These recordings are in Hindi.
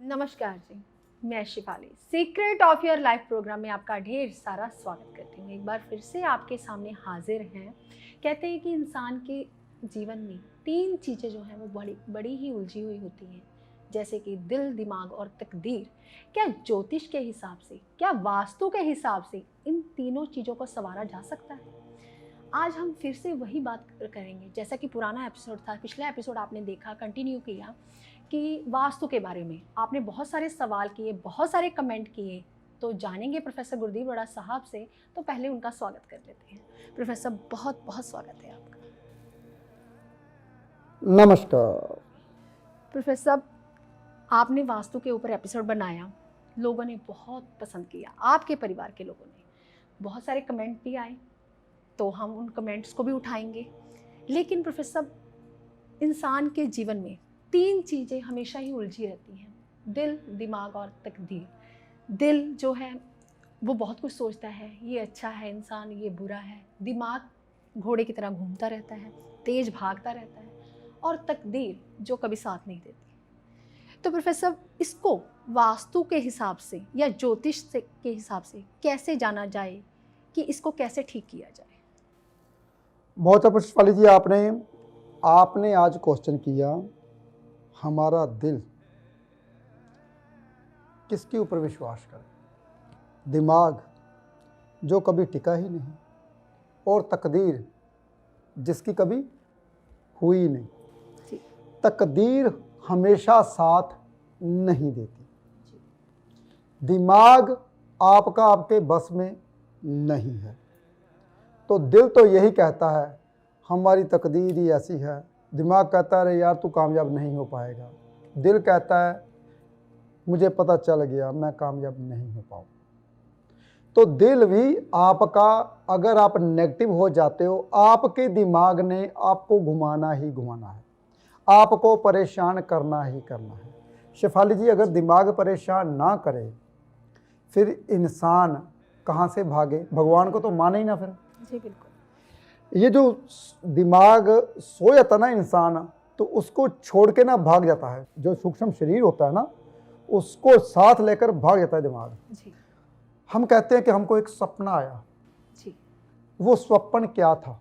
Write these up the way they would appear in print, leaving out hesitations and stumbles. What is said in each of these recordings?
नमस्कार जी, मैं Shifali secret of your life program में आपका ढेर सारा स्वागत करती हूँ। एक बार फिर से आपके सामने हाजिर हैं। कहते हैं कि इंसान के जीवन में तीन चीज़ें जो हैं वो बड़ी बड़ी ही उलझी हुई होती हैं, जैसे कि दिल, दिमाग और तकदीर। क्या ज्योतिष के हिसाब से, क्या वास्तु के हिसाब से इन तीनों चीज़ों को संवारा जा सकता है? आज हम फिर से वही बात करेंगे जैसा कि पुराना एपिसोड था। पिछला एपिसोड आपने देखा, कंटिन्यू किया कि वास्तु के बारे में आपने बहुत सारे सवाल किए, बहुत सारे कमेंट किए। तो जानेंगे प्रोफेसर गुरदीप बड़ा साहब से। तो पहले उनका स्वागत कर लेते हैं। प्रोफेसर, बहुत बहुत स्वागत है आपका। नमस्कार। प्रोफेसर, आपने वास्तु के ऊपर एपिसोड बनाया, लोगों ने बहुत पसंद किया, आपके परिवार के लोगों ने। बहुत सारे कमेंट भी आए, तो हम उन कमेंट्स को भी उठाएंगे। लेकिन प्रोफेसर, इंसान के जीवन में तीन चीज़ें हमेशा ही उलझी रहती हैं, दिल, दिमाग और तकदीर। दिल जो है वो बहुत कुछ सोचता है, ये अच्छा है इंसान, ये बुरा है। दिमाग घोड़े की तरह घूमता रहता है, तेज भागता रहता है। और तकदीर जो कभी साथ नहीं देती। तो प्रोफेसर, इसको वास्तु के हिसाब से या ज्योतिष के हिसाब से कैसे जाना जाए कि इसको कैसे ठीक किया जाए? बहुत अच्छा शिफाली जी, आपने आज क्वेश्चन किया, हमारा दिल किसके ऊपर विश्वास करे। दिमाग जो कभी टिका ही नहीं, और तकदीर जिसकी कभी हुई नहीं। तकदीर हमेशा साथ नहीं देती। दिमाग आपका आपके बस में नहीं है। तो दिल तो यही कहता है हमारी तकदीर ही ऐसी है। दिमाग कहता है अरे यार तू कामयाब नहीं हो पाएगा। दिल कहता है मुझे पता चल गया मैं कामयाब नहीं हो पाऊँ। तो दिल भी आपका, अगर आप नेगेटिव हो जाते हो, आपके दिमाग ने आपको घुमाना ही घुमाना है, आपको परेशान करना ही करना है। शेफाली जी, अगर दिमाग परेशान ना करे फिर इंसान कहाँ से भागे? भगवान को तो माने ही ना फिर। जी बिल्कुल। ये जो दिमाग सो जाता ना इंसान, तो उसको छोड़ के ना भाग जाता है। जो सूक्ष्म शरीर होता है ना, उसको साथ लेकर भाग जाता है दिमाग। जी। हम कहते हैं कि हमको एक सपना आया। जी। वो स्वप्न क्या था?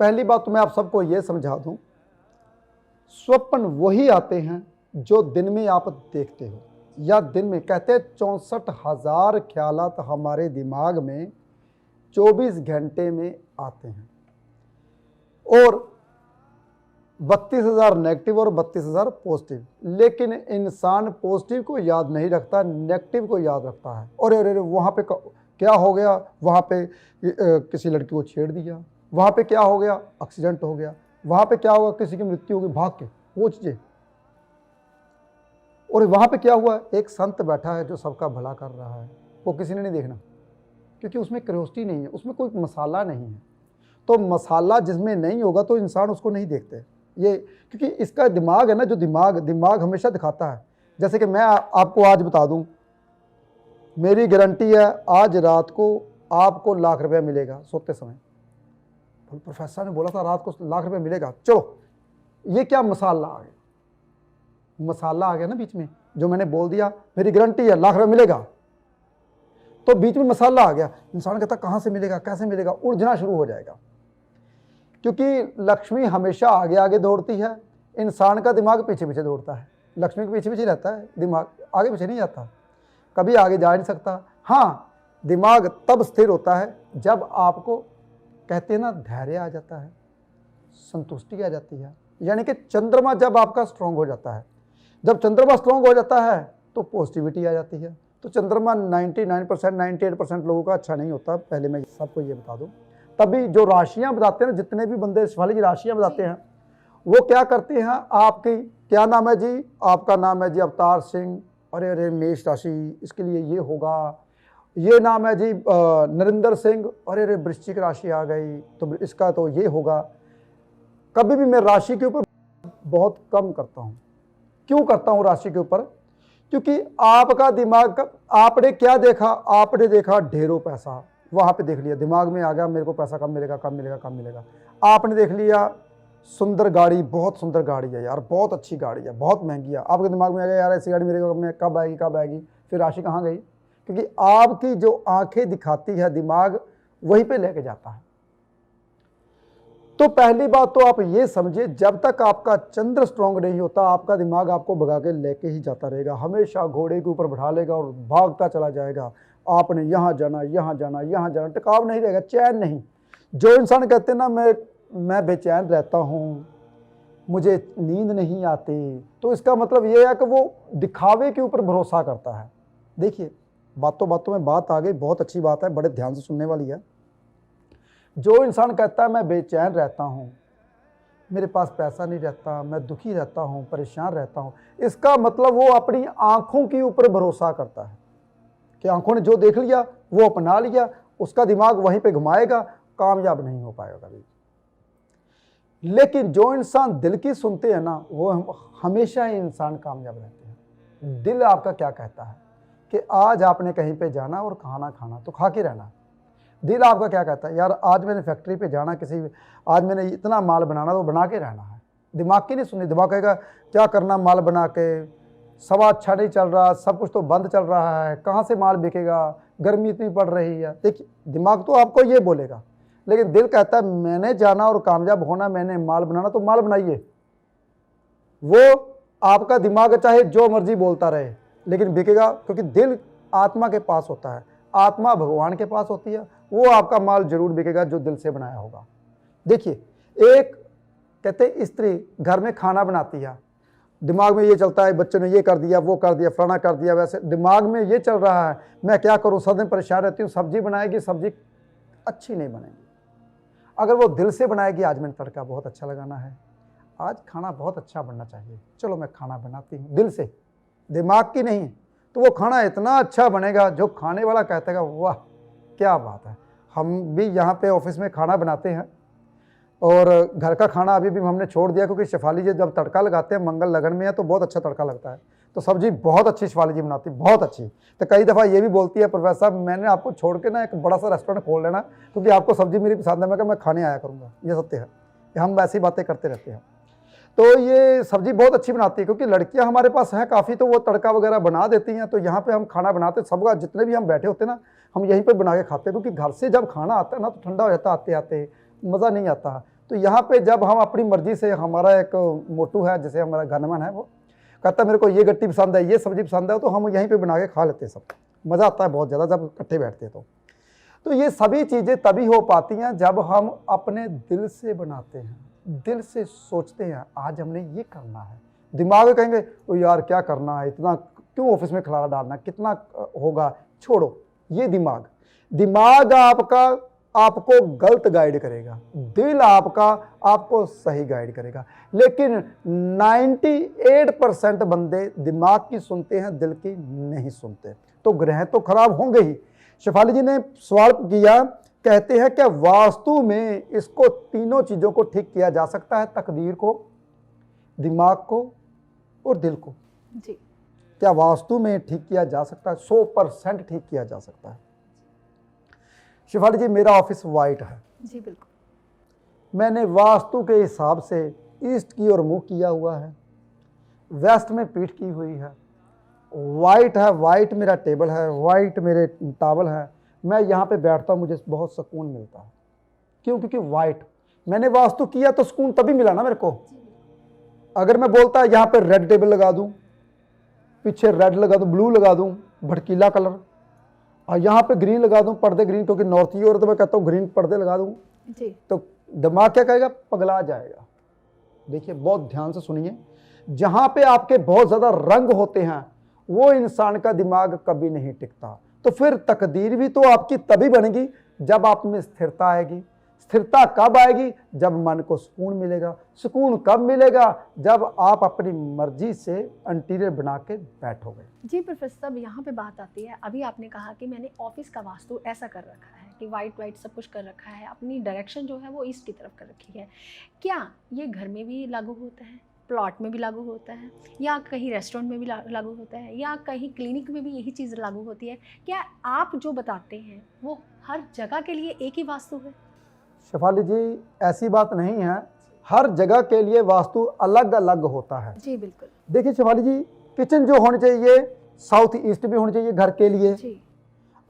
पहली बात तो मैं आप सबको ये समझा दूं, स्वप्न वही आते हैं जो दिन में आप देखते हो, या दिन में कहते हैं 64,000 ख्यालात हमारे दिमाग में 24 घंटे में आते हैं, और 32,000 नेगेटिव और 32,000 पॉजिटिव। लेकिन इंसान पॉजिटिव को याद नहीं रखता, नेगेटिव को याद रखता है। और अरे वहाँ पे क्या हो गया, वहाँ पे किसी लड़की को छेड़ दिया, वहाँ पे क्या हो गया, एक्सीडेंट हो गया, वहाँ पे क्या हुआ, किसी की मृत्यु हो गई, भाग के वो चीजें। और वहाँ पे क्या हुआ, एक संत बैठा है जो सबका भला कर रहा है, वो किसी ने नहीं देखना, क्योंकि उसमें क्यूरियोसिटी नहीं है, उसमें कोई मसाला नहीं है। तो मसाला जिसमें नहीं होगा तो इंसान उसको नहीं देखते। ये क्योंकि इसका दिमाग है ना, जो दिमाग हमेशा दिखाता है। जैसे कि मैं आपको आज बता दूं, मेरी गारंटी है आज रात को आपको लाख रुपया मिलेगा सोते समय। प्रोफेसर ने बोला था रात को लाख रुपया मिलेगा, चलो ये क्या मसाला आ गया? मसाला आ गया ना बीच में, जो मैंने बोल दिया मेरी गारंटी है लाख रुपया मिलेगा, तो बीच में मसाला आ गया। इंसान कहता कहाँ से मिलेगा, कैसे मिलेगा, उलझना शुरू हो जाएगा। क्योंकि लक्ष्मी हमेशा आगे आगे दौड़ती है, इंसान का दिमाग पीछे पीछे दौड़ता है। लक्ष्मी के पीछे पीछे रहता है, दिमाग आगे पीछे नहीं जाता, कभी आगे जा नहीं सकता। हाँ, दिमाग तब स्थिर होता है जब आपको कहते हैं ना धैर्य आ जाता है, संतुष्टि आ जाती है। यानी कि चंद्रमा जब आपका स्ट्रांग हो जाता है, जब चंद्रमा स्ट्रांग हो जाता है तो पॉजिटिविटी आ जाती है। तो चंद्रमा 99%, 98% लोगों का अच्छा नहीं होता, पहले मैं सबको ये बता दूं। तभी जो राशियां बताते हैं ना, जितने भी बंदे शिफाली जी राशियां बताते हैं, वो क्या करते हैं, आपकी क्या नाम है जी, आपका नाम है जी अवतार सिंह, अरे अरे मेष राशि, इसके लिए ये होगा। ये नाम है जी नरेंद्र सिंह, अरे अरे वृश्चिक राशि आ गई तो इसका तो ये होगा। कभी भी मैं राशि के ऊपर बहुत कम करता हूँ। क्यों करता हूँ राशि के ऊपर? क्योंकि आपका दिमाग का, आपने क्या देखा, आपने देखा ढेरों पैसा, वहां पे देख लिया, दिमाग में आ गया मेरे को पैसा कब मिलेगा, कब मिलेगा, कब मिलेगा। आपने देख लिया सुंदर गाड़ी, बहुत सुंदर गाड़ी है यार, बहुत अच्छी गाड़ी है, बहुत महंगी है। आपके दिमाग में आ गया यार ऐसी गाड़ी मेरे को में कब आएगी कब आएगी, फिर राशि कहाँ गई? क्योंकि आपकी जो आंखें दिखाती है दिमाग वहीं पे लेके जाता है। तो पहली बात तो आप ये समझिए, जब तक आपका चंद्र स्ट्रांग नहीं होता आपका दिमाग आपको भगा के लेके ही जाता रहेगा, हमेशा घोड़े के ऊपर बैठा लेगा और भागता चला जाएगा। आपने यहाँ जाना यहाँ जाना यहाँ जाना, टिकाव नहीं रहेगा, चैन नहीं। जो इंसान कहते हैं ना मैं बेचैन रहता हूँ, मुझे नींद नहीं आती, तो इसका मतलब ये है कि वो दिखावे के ऊपर भरोसा करता है। देखिए बातों बातों में बात आ गई, बहुत अच्छी बात है, बड़े ध्यान से सुनने वाली है। जो इंसान कहता है मैं बेचैन रहता हूँ, मेरे पास पैसा नहीं रहता, मैं दुखी रहता हूँ, परेशान रहता हूँ, इसका मतलब वो अपनी आंखों के ऊपर भरोसा करता है कि आंखों ने जो देख लिया वो अपना लिया, उसका दिमाग वहीं पे घुमाएगा, कामयाब नहीं हो पाएगा कभी। लेकिन जो इंसान दिल की सुनते हैं ना, वो हमेशा ही इंसान कामयाब रहते हैं। दिल आपका क्या कहता है कि आज आपने कहीं पे जाना और खाना खाना तो खा के रहना। दिल आपका क्या कहता है, यार आज मैंने फैक्ट्री पे जाना, आज मैंने इतना माल बनाना तो बना के रहना है। दिमाग की नहीं सुननी, दिमाग कहेगा क्या करना माल बना के, सवा अच्छा नहीं चल रहा, सब कुछ तो बंद चल रहा है, कहाँ से माल बिकेगा, गर्मी इतनी पड़ रही है। देखिए दिमाग तो आपको ये बोलेगा, लेकिन दिल कहता है मैंने जाना और कामयाब होना, मैंने माल बनाना तो माल बनाइए। वो आपका दिमाग चाहे जो मर्जी बोलता रहे लेकिन बिकेगा, क्योंकि दिल आत्मा के पास होता है, आत्मा भगवान के पास होती है। वो आपका माल जरूर बिकेगा जो दिल से बनाया होगा। देखिए एक कहते स्त्री घर में खाना बनाती है, दिमाग में ये चलता है बच्चों ने ये कर दिया, वो कर दिया, फलाना कर दिया, वैसे दिमाग में ये चल रहा है मैं क्या करूं, सब दिन परेशान रहती हूँ। सब्जी बनाएगी, सब्जी अच्छी नहीं बनेगी। अगर वो दिल से बनाएगी, आज मैंने तड़का बहुत अच्छा लगाना है, आज खाना बहुत अच्छा बनना चाहिए, चलो मैं खाना बनाती हूँ दिल से, दिमाग की नहीं, तो वो खाना इतना अच्छा बनेगा जो खाने वाला कहता है वाह क्या बात है। हम भी यहाँ पे ऑफिस में खाना बनाते हैं और घर का खाना अभी भी हमने छोड़ दिया, क्योंकि शेफाली जी जब तड़का लगाते हैं, मंगल लगन में है तो बहुत अच्छा तड़का लगता है, तो सब्जी बहुत अच्छी शेफाली जी बनाती, बहुत अच्छी। तो कई दफ़ा ये भी बोलती है प्रोफेसर साहब मैंने आपको छोड़ के ना एक बड़ा सा रेस्टोरेंट खोल लेना, क्योंकि आपको सब्जी मेरी पसंद है। मैं कहा मैं खाने आया करूँगा, ये सत्य है, हम ऐसी बातें करते रहते हैं। तो ये सब्जी बहुत अच्छी बनाती है, क्योंकि लड़कियां हमारे पास हैं काफ़ी, तो वो तड़का वगैरह बना देती हैं। तो यहाँ पे हम खाना बनाते, सबका जितने भी हम बैठे होते हैं ना, हम यहीं पे बना के खाते हैं, क्योंकि घर से जब खाना आता है ना तो ठंडा हो जाता है, आते आते मज़ा नहीं आता। तो यहाँ पे जब हम अपनी मर्जी से, हमारा एक मोटू है जैसे हमारा गनमन है, वो कहता है मेरे को ये गट्टी पसंद है, ये सब्जी पसंद है, तो हम यहीं पर बना के खा लेते हैं। सब मज़ा आता है बहुत ज़्यादा जब इकट्ठे बैठते हैं। तो ये सभी चीज़ें तभी हो पाती हैं जब हम अपने दिल से बनाते हैं, दिल से सोचते हैं आज हमने ये करना है। दिमाग कहेंगे ओ यार क्या करना है, इतना क्यों ऑफिस में खलारा डालना, कितना होगा, छोड़ो। ये दिमाग आपको गलत गाइड करेगा, दिल आपको सही गाइड करेगा। लेकिन 98% बंदे दिमाग की सुनते हैं, दिल की नहीं सुनते, तो ग्रह तो खराब होंगे ही। शेफाली जी ने सवाल किया, कहते हैं क्या वास्तु में इसको तीनों चीजों को ठीक किया जा सकता है, तकदीर को, दिमाग को और दिल को जी। क्या वास्तु में ठीक किया जा सकता है? 100% ठीक किया जा सकता है। शेफाली जी मेरा ऑफिस वाइट है जी बिल्कुल, मैंने वास्तु के हिसाब से ईस्ट की ओर मुंह किया हुआ है, वेस्ट में पीठ की हुई है, वाइट है, वाइट मेरा टेबल है, वाइट मेरे टावल है, मैं यहाँ पे बैठता हूँ, मुझे बहुत सुकून मिलता है। क्यों? क्योंकि वाइट मैंने वास्तु किया तो सुकून तभी मिला ना मेरे को। अगर मैं बोलता यहाँ पे रेड टेबल लगा दूँ, पीछे रेड लगा दूँ, ब्लू लगा दूँ, भड़कीला कलर, और यहाँ पे ग्रीन लगा दूँ, पर्दे ग्रीन, क्योंकि नॉर्थ की ओर तो मैं कहता हूँ ग्रीन पर्दे लगा दूँ, तो दिमाग क्या कहेगा, पगला जाएगा। देखिए बहुत ध्यान से सुनिए, जहाँ पे आपके बहुत ज़्यादा रंग होते हैं वो इंसान का दिमाग कभी नहीं टिकता। तो फिर तकदीर भी तो आपकी तभी बनेगी जब आप में स्थिरता आएगी। स्थिरता कब आएगी? जब मन को सुकून मिलेगा। सुकून कब मिलेगा? जब आप अपनी मर्जी से इंटीरियर बना के बैठोगे। जी प्रोफेसर साहब, यहाँ पे बात आती है, अभी आपने कहा कि मैंने ऑफिस का वास्तु ऐसा कर रखा है कि वाइट सब कुछ कर रखा है, अपनी डायरेक्शन जो है वो ईस्ट की तरफ कर रखी है। क्या ये घर में भी लागू होता है, प्लॉट में भी लागू होता है, या कहीं रेस्टोरेंट में भी लागू होता है, या कहीं क्लिनिक में भी यही चीज़ लागू होती है? क्या आप जो बताते हैं वो हर जगह के लिए एक ही वास्तु है? शेफाली जी ऐसी बात नहीं है, हर जगह के लिए वास्तु अलग अलग होता है। जी बिल्कुल। देखिए शिवाली जी, किचन जो होनी चाहिए साउथ ईस्ट में होनी चाहिए घर के लिए। जी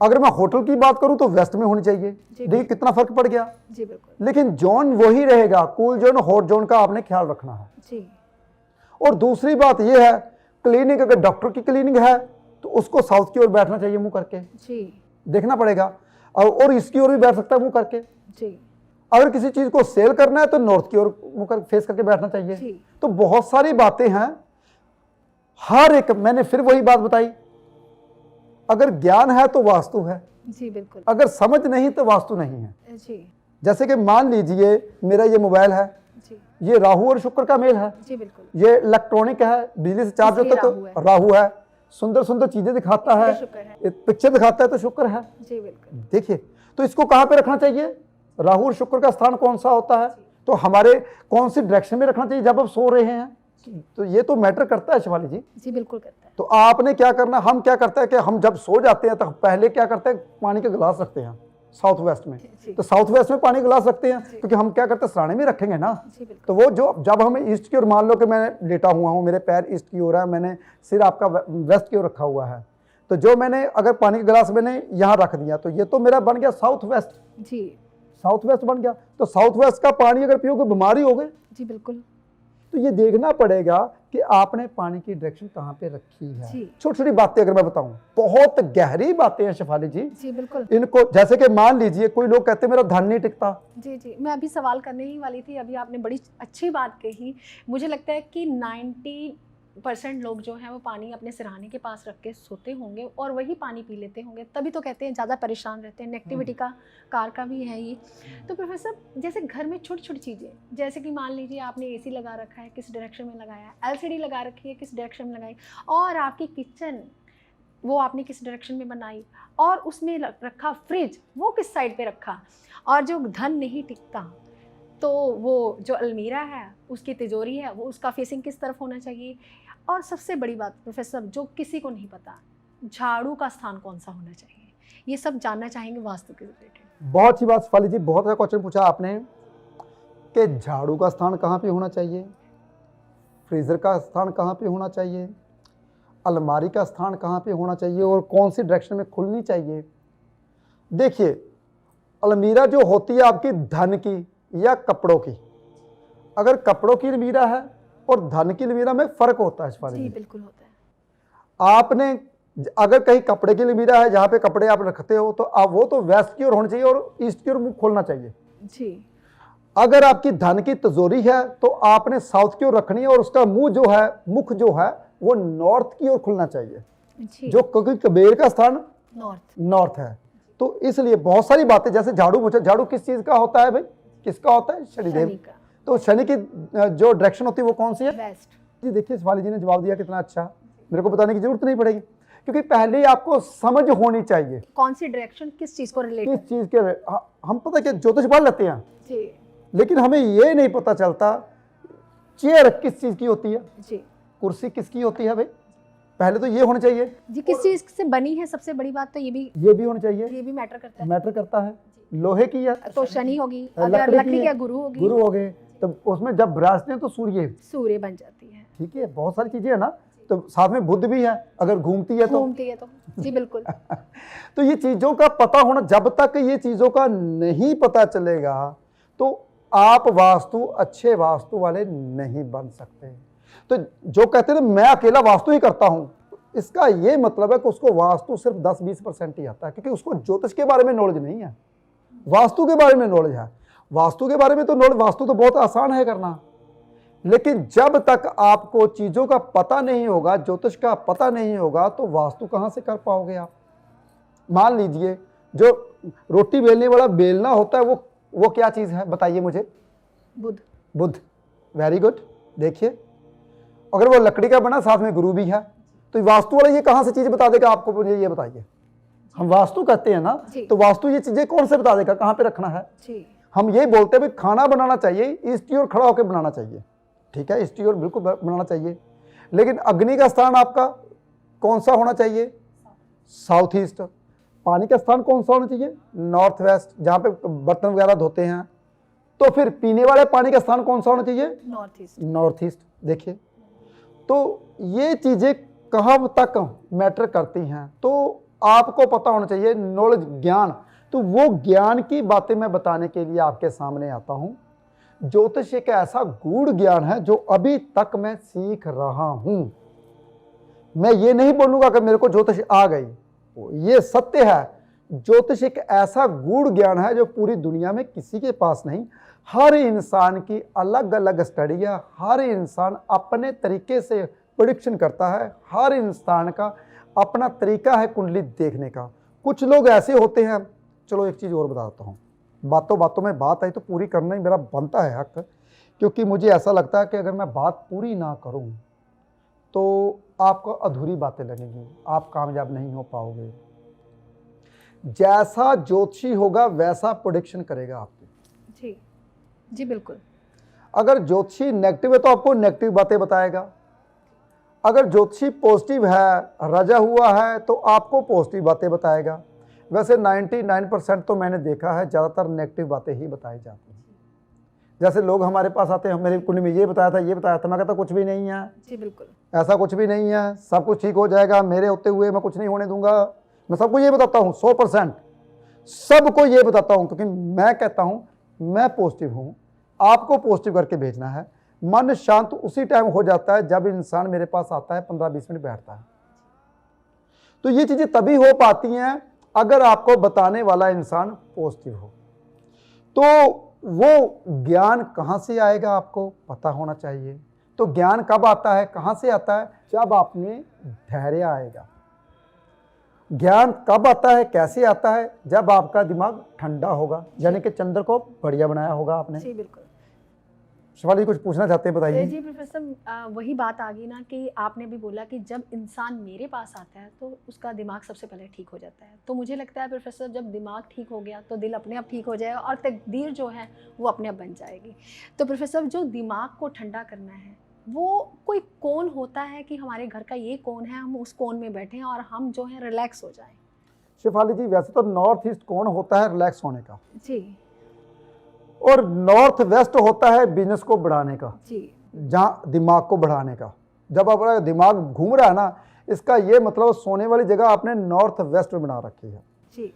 अगर मैं होटल की बात करूं तो वेस्ट में होनी चाहिए। जी देखिए कितना फर्क पड़ गया। जी बिल्कुल। लेकिन जोन वही रहेगा, कूल जोन हॉट जोन का आपने ख्याल रखना है। जी और दूसरी बात यह है, क्लिनिक अगर डॉक्टर की क्लिनिक है तो उसको साउथ की ओर बैठना चाहिए मुंह करके, जी देखना पड़ेगा। और इसकी ओर भी बैठ सकता है मुंह करके। जी अगर किसी चीज को सेल करना है तो नॉर्थ की ओर मुंह कर फेस करके बैठना चाहिए। जी तो बहुत सारी बातें हैं। हर एक, मैंने फिर वही बात बताई, अगर ज्ञान है तो वास्तु है, जी बिल्कुल। अगर समझ नहीं तो वास्तु नहीं है। जी जैसे कि मान लीजिए मेरा ये मोबाइल है, जी ये राहु और शुक्र का मेल है। जी बिल्कुल। ये इलेक्ट्रॉनिक है, बिजली से चार्ज इसलिए होता है राहु है। तो राहु है। सुंदर सुंदर चीजें दिखाता है, शुक्र है। पिक्चर दिखाता है तो शुक्र है। जी बिल्कुल। देखिए, तो इसको कहां पे रखना चाहिए, राहु और शुक्र का स्थान कौन सा होता है, तो हमारे कौन सी डायरेक्शन में रखना चाहिए जब आप सो रहे हैं। तो ये तो मैटर करता है शिवाली जी। जी बिल्कुल करता है। तो आपने क्या करना, हम क्या करते हैं कि हम जब सो जाते हैं तो पहले क्या करते हैं, पानी का गिलास रखते हैं साउथ वेस्ट में। जी तो साउथ वेस्ट में पानी का गिलास रखते हैं क्योंकि हम क्या करते हैं, सराहने में रखेंगे ना। जी बिल्कुल। तो वो जो जब हमें ईस्ट की ओर, मान लो कि मैं लेटा हुआ हूँ, मेरे पैर ईस्ट की ओर है, मैंने सिर आपका वेस्ट की ओर रखा हुआ है, तो जो मैंने अगर पानी का गिलास मैंने यहाँ रख दिया तो ये तो मेरा बन गया साउथ वेस्ट। जी साउथ वेस्ट बन गया। तो साउथ वेस्ट का पानी अगर पियोगे बीमारी हो गई। जी बिल्कुल। तो ये देखना पड़ेगा कि आपने पानी की डायरेक्शन कहाँ पे रखी है। छोटी छोटी बातें अगर मैं बताऊं, बहुत गहरी बातें हैं शिफाली जी। जी बिल्कुल। इनको जैसे कि मान लीजिए कोई लोग कहते हैं मेरा धन नहीं टिकता। जी जी, मैं अभी सवाल करने ही वाली थी, अभी आपने बड़ी अच्छी बात कही। मुझे लगता है कि 90% लोग जो हैं वो पानी अपने सिरहाने के पास रख के सोते होंगे और वही पानी पी लेते होंगे, तभी तो कहते हैं ज़्यादा परेशान रहते हैं। नेगेटिविटी का कार का भी है ये। तो प्रोफेसर, जैसे घर में छोटी छोटी चीज़ें, जैसे कि मान लीजिए आपने एसी लगा रखा है, किस डायरेक्शन में लगाया है, एलसीडी लगा रखी है, किस डायरेक्शन में लगाई, और आपकी किचन वो आपने किस डायरेक्शन में बनाई, और उसमें रखा फ्रिज वो किस साइड पे रखा, और जो धन नहीं टिकता तो वो जो अलमीरा है उसकी तिजोरी है वो उसका फेसिंग किस तरफ होना चाहिए। और सबसे बड़ी बात प्रोफेसर, जो किसी को नहीं पता, झाड़ू का स्थान कौन सा होना चाहिए, ये सब जानना चाहेंगे वास्तु के रिलेटेड। बहुत अच्छी बात शिफाली जी, बहुत अच्छा क्वेश्चन पूछा आपने कि झाड़ू का स्थान कहाँ पे होना चाहिए, फ्रीजर का स्थान कहाँ पे होना चाहिए, अलमारी का स्थान कहाँ पे होना चाहिए, और कौन सी डायरेक्शन में खुलनी चाहिए। देखिए, अलमीरा जो होती है आपकी धन की या कपड़ों की, अगर कपड़ों की अलमीरा है और धन की अलमीरा में फर्क होता है शिफाली जी। बिल्कुल होता है। आपने अगर कहीं कपड़े की अलमीरा है जहाँ पे कपड़े आप रखते हो तो आप वो तो वेस्ट की ओर होनी चाहिए और ईस्ट की ओर मुंह खोलना चाहिए जी। अगर आपकी धन की तिजोरी है तो आपने साउथ की ओर रखनी है और उसका मुंह जो है, मुख जो है वो नॉर्थ की ओर खुलना चाहिए जी। जो, क्योंकि कुबेर का स्थान नॉर्थ है। तो इसलिए बहुत सारी बातें, जैसे झाड़ू पूछा, झाड़ू किस चीज का होता है भाई, किसका होता है, शनिदेव। तो शनि की जो डायरेक्शन होती है वो कौन सी है, वेस्ट। जी देखिए शिवाली जी ने जवाब दिया कितना अच्छा, मेरे को बताने की जरूरत नहीं पड़ेगी, क्योंकि पहले ही आपको समझ होनी चाहिए कौन सी डायरेक्शन किस चीज को रिलेट, किस चीज के। हम पता क्या ज्योतिष पढ़ लेते हैं जी, लेकिन हमें ये नहीं पता चलता चेयर किस चीज की होती है जी, कुर्सी किसकी होती है भाई। पहले तो ये होना चाहिए जी, किस चीज से बनी है, सबसे बड़ी बात तो ये भी होना चाहिए, ये भी मैटर करता है। मैटर करता है। लोहे की है तो शनि होगी, अगर लकड़ी की गुरु होगी, गुरु हो गए, तो उसमें जब विराजते हैं तो सूर्य बन जाती है। ठीक है, बहुत सारी चीजें है ना। तो साथ में बुद्ध भी है, अगर घूमती है तो जी बिल्कुल। तो ये चीजों का पता होना, जब तक ये चीजों का नहीं पता चलेगा तो आप वास्तु अच्छे वास्तु वाले नहीं बन सकते। तो जो कहते हैं मैं अकेला वास्तु ही करता हूं, इसका ये मतलब है कि उसको वास्तु सिर्फ 10-20% ही आता है, क्योंकि उसको ज्योतिष के बारे में नॉलेज नहीं है, वास्तु के बारे में नॉलेज है। वास्तु के बारे में तो नॉलेज, वास्तु तो बहुत आसान है करना, लेकिन जब तक आपको चीजों का पता नहीं होगा, ज्योतिष का पता नहीं होगा, तो वास्तु कहां से कर पाओगे आप। मान लीजिए जो रोटी बेलने वाला बेलना होता है वो क्या चीज है बताइए मुझे, बुध। Very good. देखिए अगर वो लकड़ी का बना, साथ में गुरु भी है, तो वास्तु वाला ये कहां से चीज बता देगा आपको, मुझे ये बताइए। हम वास्तु कहते हैं ना, तो वास्तु ये चीजें कौन से बता देगा कहां पे रखना है। हम ये बोलते हैं खाना बनाना चाहिए ईस्ट की ओर खड़ा होकर बनाना चाहिए, ठीक है, ईस्ट की ओर बिल्कुल बनाना चाहिए, लेकिन अग्नि का स्थान आपका कौन सा होना चाहिए, साउथ ईस्ट। पानी का स्थान कौन सा होना चाहिए, नॉर्थ वेस्ट, जहाँ पे बर्तन वगैरह धोते हैं, तो फिर पीने वाले पानी का स्थान कौन सा होना चाहिए? North east. North east. देखिए, तो ये चीजें कहाँ तक मैटर करती हैं, तो आपको पता होना चाहिए, नॉलेज, ज्ञान। तो वो ज्ञान की बातें मैं बताने के लिए आपके सामने आता हूं। ज्योतिष एक ऐसा गूढ़ ज्ञान है जो अभी तक मैं सीख रहा हूं। मैं ये नहीं बोलूंगा कि मेरे को ज्योतिष आ गई, ये सत्य है। ज्योतिष एक ऐसा गूढ़ ज्ञान है जो पूरी दुनिया में किसी के पास नहीं। हर इंसान की अलग अलग स्टडी है, हर इंसान अपने तरीके से प्रेडिक्शन करता है, हर इंसान का अपना तरीका है कुंडली देखने का। कुछ लोग ऐसे होते हैं, चलो एक चीज़ और बताता हूँ, बातों बातों में बात आई तो पूरी करना ही मेरा बनता है हक, क्योंकि मुझे ऐसा लगता है कि अगर मैं बात पूरी ना करूँ तो आपको अधूरी बातें लगेंगी, आप कामयाब नहीं हो पाओगे। जैसा ज्योतिषी होगा वैसा प्रेडिक्शन करेगा आपको। जी जी बिल्कुल। अगर ज्योतिषी नेगेटिव है तो आपको नेगेटिव बातें बताएगा, अगर ज्योतिषी पॉजिटिव है, रजा हुआ है, तो आपको पॉजिटिव बातें बताएगा। वैसे 99% तो मैंने देखा है ज़्यादातर नेगेटिव बातें ही बताई जाती हैं। जैसे लोग हमारे पास आते हैं, मेरे कुंडली में ये बताया था, ये बताया था, मैं कहता कुछ भी नहीं है। जी बिल्कुल। ऐसा कुछ भी नहीं है, सब कुछ ठीक हो जाएगा, मेरे होते हुए मैं कुछ नहीं होने दूंगा। मैं सबको ये बताता हूँ, 100% सबको ये बताता हूँ, क्योंकि मैं कहता हूँ मैं पॉजिटिव हूँ, आपको पॉजिटिव करके भेजना है। मन शांत उसी टाइम हो जाता है जब इंसान मेरे पास आता है, 15-20 मिनट बैठता है। तो ये चीजें तभी हो पाती हैं अगर आपको बताने वाला इंसान पॉजिटिव हो। तो वो ज्ञान कहाँ से आएगा आपको पता होना चाहिए। तो ज्ञान कब आता है, कहाँ से आता है? जब आप में धैर्य आएगा। ज्ञान कब आता है, कैसे आता है? जब आपका दिमाग ठंडा होगा, यानी कि चंद्र को बढ़िया बनाया होगा आपने। जी बिल्कुल। शिवाली कुछ पूछना चाहते हैं, बताइए। जी प्रोफेसर, वही बात आ गई ना कि आपने भी बोला कि जब इंसान मेरे पास आता है तो उसका दिमाग सबसे पहले ठीक हो जाता है। तो मुझे लगता है प्रोफेसर जब दिमाग ठीक हो गया तो दिल अपने आप ठीक हो जाएगा और तकदीर जो है वो अपने आप बन जाएगी। तो प्रोफेसर जो दिमाग को ठंडा करना है वो कोई कोण होता है कि हमारे घर का ये कोण है, हम उस कोण में बैठें और हम जो है रिलैक्स हो जाएं? शिफाली जी, वैसे तो नॉर्थ ईस्ट कोण होता है रिलैक्स होने का जी, और नॉर्थ वेस्ट होता है बिजनेस को बढ़ाने का, जी जहाँ दिमाग को बढ़ाने का। जब आपका दिमाग घूम रहा है ना, इसका ये मतलब सोने वाली जगह आपने नॉर्थ वेस्ट में बना रखी है। जी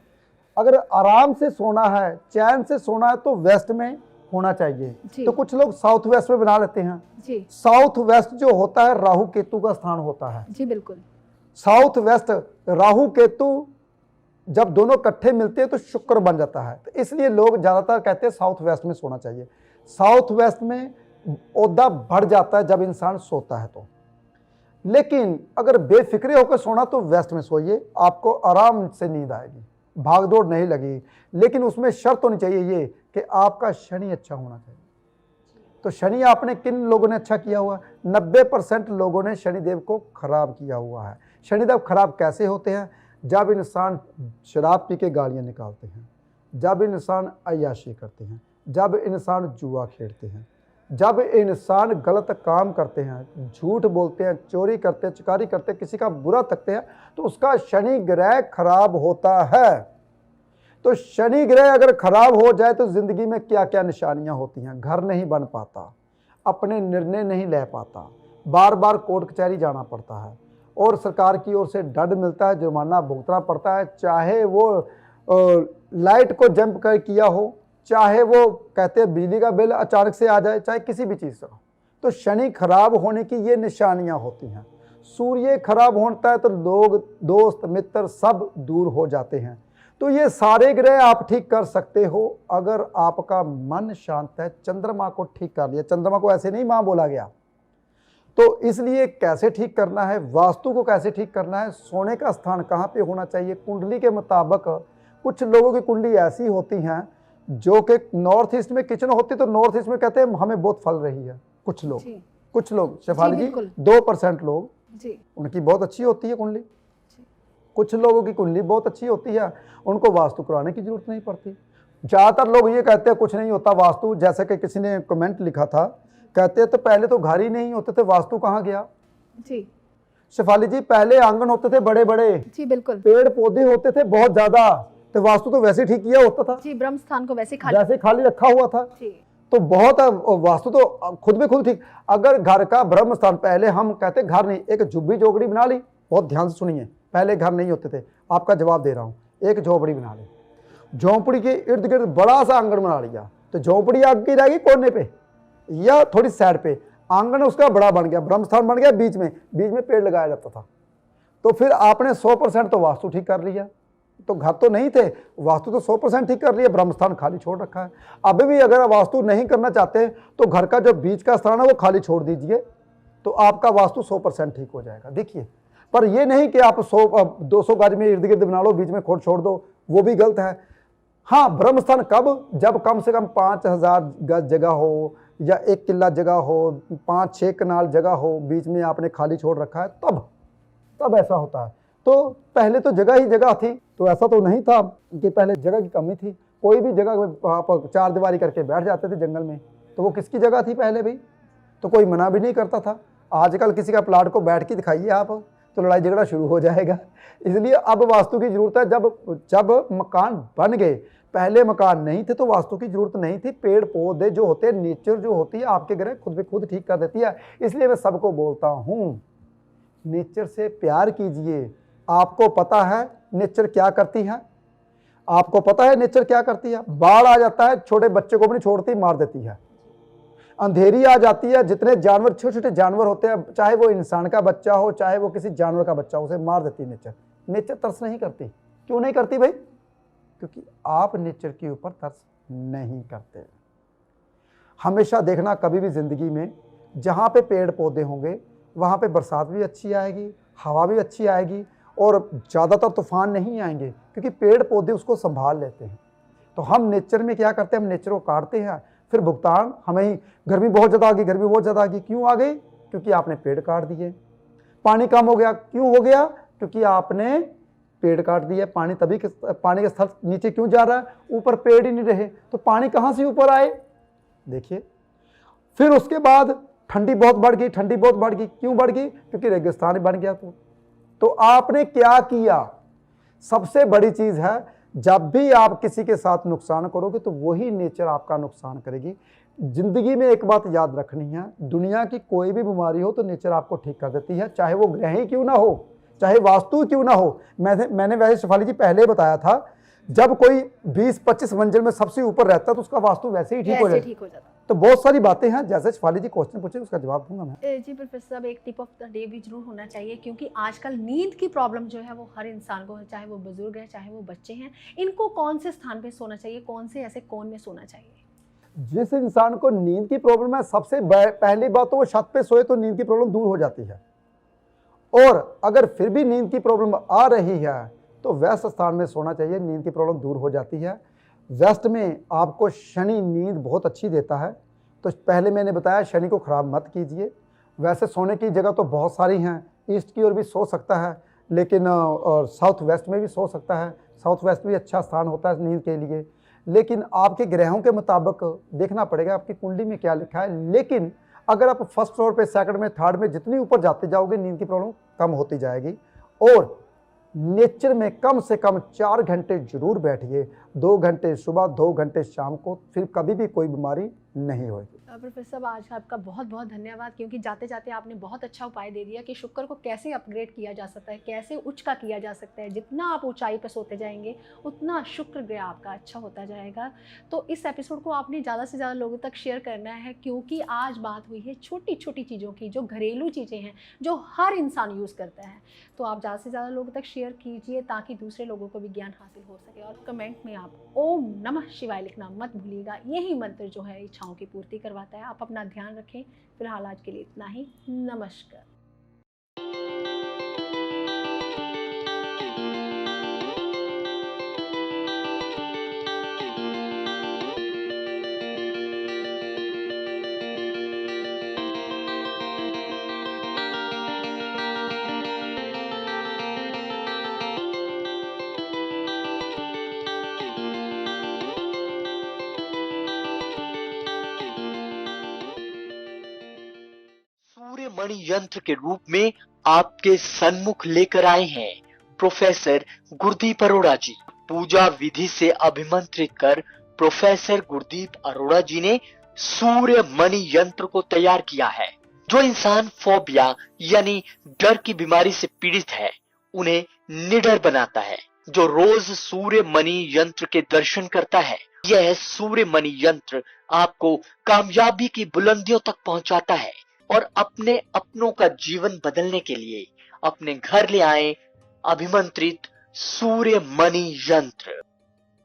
अगर आराम से सोना है, चैन से सोना है तो वेस्ट में होना चाहिए। जी। तो कुछ लोग साउथ वेस्ट में बना लेते हैं। जी साउथ वेस्ट जो होता है राहु केतु का स्थान होता है। जी बिल्कुल। साउथ वेस्ट राहु केतु जब दोनों इकट्ठे मिलते हैं तो शुक्र बन जाता है। तो इसलिए लोग ज्यादातर कहते हैं साउथ वेस्ट में सोना चाहिए। साउथ वेस्ट में ओदा बढ़ जाता है जब इंसान सोता है तो। लेकिन अगर बेफिक्रे होकर सोना तो वेस्ट में सोइए, आपको आराम से नींद आएगी, भागदौड़ नहीं लगी। लेकिन उसमें शर्त होनी चाहिए ये कि आपका शनि अच्छा होना चाहिए। तो शनि आपने किन लोगों ने अच्छा किया हुआ? 90% लोगों ने शनिदेव को खराब किया हुआ है। शनिदेव खराब कैसे होते हैं? जब इंसान शराब पी के गालियाँ निकालते हैं, जब इंसान अय्याशी करते हैं, जब इंसान जुआ खेलते हैं, जब इंसान गलत काम करते हैं, झूठ बोलते हैं, चोरी करते हैं, चिकारी करते हैं, किसी का बुरा तकते हैं, तो उसका शनि ग्रह खराब होता है। तो शनि ग्रह अगर खराब हो जाए तो जिंदगी में क्या क्या निशानियां होती हैं। घर नहीं बन पाता, अपने निर्णय नहीं ले पाता, बार बार कोर्ट कचहरी जाना पड़ता है और सरकार की ओर से दंड मिलता है, जुर्माना भुगतना पड़ता है। चाहे वो लाइट को जंप कर किया हो, चाहे वो कहते हैं बिजली का बिल अचानक से आ जाए, चाहे किसी भी चीज़ से हो। तो शनि खराब होने की ये निशानियां होती हैं। सूर्य खराब होता है तो लोग, दोस्त, मित्र सब दूर हो जाते हैं। तो ये सारे ग्रह आप ठीक कर सकते हो अगर आपका मन शांत है। चंद्रमा को ठीक कर लिया, चंद्रमा को ऐसे नहीं मां बोला गया। तो इसलिए कैसे ठीक करना है, वास्तु को कैसे ठीक करना है, सोने का स्थान कहाँ पे होना चाहिए, कुंडली के मुताबिक। कुछ लोगों की कुंडली ऐसी होती हैं जो कि नॉर्थ ईस्ट में किचन होती, तो नॉर्थ ईस्ट में कहते हैं हमें बहुत फल रही है। कुछ लोग शेफाली जी 2% लोग जी उनकी बहुत अच्छी होती है कुंडली। कुछ लोगों की कुंडली बहुत अच्छी होती है, उनको वास्तु कराने की जरूरत नहीं पड़ती। ज़्यादातर लोग ये कहते हैं कुछ नहीं होता वास्तु, जैसे कि किसी ने कमेंट लिखा था, कहते हैं तो पहले तो घर ही नहीं होते थे, वास्तु कहाँ गया? जी शेफाली जी, पहले आंगन होते थे बड़े बड़े, जी बिल्कुल, पेड़ पौधे होते थे बहुत ज्यादा, तो वास्तु तो वैसे ठीक किया होता था जी ब्रह्म स्थान को वैसे जैसे खाली रखा हुआ था। जी तो बहुत वास्तु तो खुद में खुद ठीक। अगर घर का ब्रह्म स्थान, पहले हम कहते घर नहीं, एक झुग्गी झोपड़ी बना ली, बहुत ध्यान से सुनिए, पहले घर नहीं होते थे, आपका जवाब दे रहा हूं, एक झोपड़ी बना ली, झोपड़ी के इर्द गिर्द बड़ा सा आंगन बना लिया, तो झोपड़ी आगे रहेगी कोने पे या थोड़ी साइड पे, आंगन उसका बड़ा बन गया, ब्रह्म स्थान बन गया, बीच में पेड़ लगाया जाता था। तो फिर आपने 100% तो वास्तु ठीक कर लिया, तो घर तो नहीं थे, वास्तु तो 100% ठीक कर लिया, ब्रह्म स्थान खाली छोड़ रखा है। अभी भी अगर वास्तु नहीं करना चाहते तो घर का जो बीच का स्थान है वो खाली छोड़ दीजिए, तो आपका वास्तु 100% ठीक हो जाएगा। देखिए, पर ये नहीं कि आप 200 गज में इर्द गिर्द बना लो, बीच में खोद छोड़ दो, वो भी गलत है। हाँ, ब्रह्म स्थान कब, जब कम से कम 5000 गज जगह हो या 1 किला जगह हो, 5-6 कनाल जगह हो, बीच में आपने खाली छोड़ रखा है, तब ऐसा होता है। तो पहले तो जगह ही जगह थी, तो ऐसा तो नहीं था कि पहले जगह की कमी थी। कोई भी जगह आप 4 दीवारी करके बैठ जाते थे जंगल में, तो वो किसकी जगह थी पहले भाई, तो कोई मना भी नहीं करता था। आजकल किसी का प्लाट को बैठ के दिखाइए आप, तो लड़ाई झगड़ा शुरू हो जाएगा। इसलिए अब वास्तु की जरूरत है। जब मकान बन गए, पहले मकान नहीं थे तो वास्तु की जरूरत नहीं थी। पेड़ पौधे जो होते हैं, नेचर जो होती है आपके ग्रह खुद भी खुद ठीक कर देती है। इसलिए मैं सबको बोलता हूँ, नेचर से प्यार कीजिए। आपको पता है नेचर क्या करती है, आपको पता है नेचर क्या करती है। बाढ़ आ जाता है, छोटे बच्चे को भी नहीं छोड़ती, मार देती है। अंधेरी आ जाती है, जितने जानवर, छोटे छोटे जानवर होते हैं, चाहे वो इंसान का बच्चा हो चाहे वो किसी जानवर का बच्चा हो, उसे मार देती है नेचर। नेचर तरस नहीं करती। क्यों नहीं करती भाई? क्योंकि आप नेचर के ऊपर तरस नहीं करते। हमेशा देखना, कभी भी जिंदगी में जहाँ पे पेड़ पौधे होंगे वहाँ पे बरसात भी अच्छी आएगी, हवा भी अच्छी आएगी और ज़्यादातर तूफान नहीं आएंगे, क्योंकि पेड़ पौधे उसको संभाल लेते हैं। तो हम नेचर में क्या करते हैं, हम नेचर को काटते हैं, फिर भुगतान हमें ही। गर्मी बहुत ज़्यादा आ गई, गर्मी बहुत ज़्यादा आ गई, क्यों आ गई? क्योंकि आपने पेड़ काट दिए। पानी कम हो गया, क्यों हो गया? क्योंकि आपने पेड़ काट दिए। पानी पानी का स्तर नीचे क्यों जा रहा है? ऊपर पेड़ ही नहीं रहे, तो पानी कहाँ से ऊपर आए? देखिए, फिर उसके बाद ठंडी बहुत बढ़ गई, ठंडी बहुत बढ़ गई, क्यों बढ़ गई? क्योंकि रेगिस्तान बन गया। तो आपने क्या किया? सबसे बड़ी चीज है, जब भी आप किसी के साथ नुकसान करोगे तो वही नेचर आपका नुकसान करेगी। जिंदगी में एक बात याद रखनी है, दुनिया की कोई भी बीमारी हो तो नेचर आपको ठीक कर देती है, चाहे वो ग्रह ही क्यों ना हो, चाहे वास्तु क्यों ना हो। मैंने वैसे शेफाली जी पहले बताया था, जब कोई 20-25 मंजिल में सबसे ऊपर रहता है तो उसका वास्तु वैसे ही ठीक हो जाता। तो बहुत सारी बातें हैं, जैसे शेफाली जी क्वेश्चन पूछे उसका जवाब दूंगा मैं। जी प्रोफेसर साहब, एक टिप ऑफ द डे भी जरूर होना चाहिए, क्योंकि आजकल नींद की प्रॉब्लम जो है वो हर इंसान को है, चाहे वो बुजुर्ग है चाहे वो बच्चे हैं। इनको कौन से स्थान पे सोना चाहिए, कौन से ऐसे कोन में सोना चाहिए? जिस इंसान को नींद की प्रॉब्लम है, सबसे पहली बात तो वो छत पे सोए तो नींद की प्रॉब्लम दूर हो जाती है। और अगर फिर भी नींद की प्रॉब्लम आ रही है तो वेस्ट स्थान में सोना चाहिए, नींद की प्रॉब्लम दूर हो जाती है। वेस्ट में आपको शनि नींद बहुत अच्छी देता है, तो पहले मैंने बताया शनि को खराब मत कीजिए। वैसे सोने की जगह तो बहुत सारी हैं, ईस्ट की ओर भी सो सकता है, लेकिन और साउथ वेस्ट में भी सो सकता है। साउथ वेस्ट भी अच्छा स्थान होता है नींद के लिए, लेकिन आपके ग्रहों के मुताबिक देखना पड़ेगा आपकी कुंडली में क्या लिखा है। लेकिन अगर आप फर्स्ट फ्लोर पे, सेकंड में, थर्ड में जितनी ऊपर जाते जाओगे नींद की प्रॉब्लम कम होती जाएगी। और नेचर में कम से कम 4 घंटे जरूर बैठिए, 2 घंटे सुबह, 2 घंटे शाम को, फिर कभी भी कोई बीमारी नहीं होगी। प्रोफेसर साहब, आज आपका बहुत बहुत धन्यवाद, क्योंकि जाते जाते आपने बहुत अच्छा उपाय दे दिया कि शुक्र को कैसे अपग्रेड किया जा सकता है, कैसे उच्च का किया जा सकता है। जितना आप ऊंचाई पर सोते जाएंगे उतना शुक्र ग्रह आपका अच्छा होता जाएगा। तो इस एपिसोड को आपने ज़्यादा से ज़्यादा लोगों तक शेयर करना है, क्योंकि आज बात हुई है छोटी छोटी चीज़ों की, जो घरेलू चीज़ें हैं जो हर इंसान यूज़ करता है। तो आप ज़्यादा से ज़्यादा लोगों तक शेयर कीजिए ताकि दूसरे लोगों को भी ज्ञान हासिल हो सके। और कमेंट में आप ओम नमः शिवाय लिखना मत भूलिएगा, यही मंत्र जो है इच्छाओं की पूर्ति करवाता है। आप अपना ध्यान रखें। फिलहाल आज के लिए इतना ही। नमस्कार। मणि यंत्र के रूप में आपके सन्मुख लेकर आए हैं प्रोफेसर गुरदीप अरोड़ा जी। पूजा विधि से अभिमंत्रित कर प्रोफेसर गुरदीप अरोड़ा जी ने सूर्य मणि यंत्र को तैयार किया है। जो इंसान फोबिया यानी डर की बीमारी से पीड़ित है, उन्हें निडर बनाता है। जो रोज सूर्य मणि यंत्र के दर्शन करता है, यह सूर्य मणि यंत्र आपको कामयाबी की बुलंदियों तक पहुंचाता है। और अपने अपनों का जीवन बदलने के लिए अपने घर ले आए अभिमंत्रित सूर्य मणि यंत्र।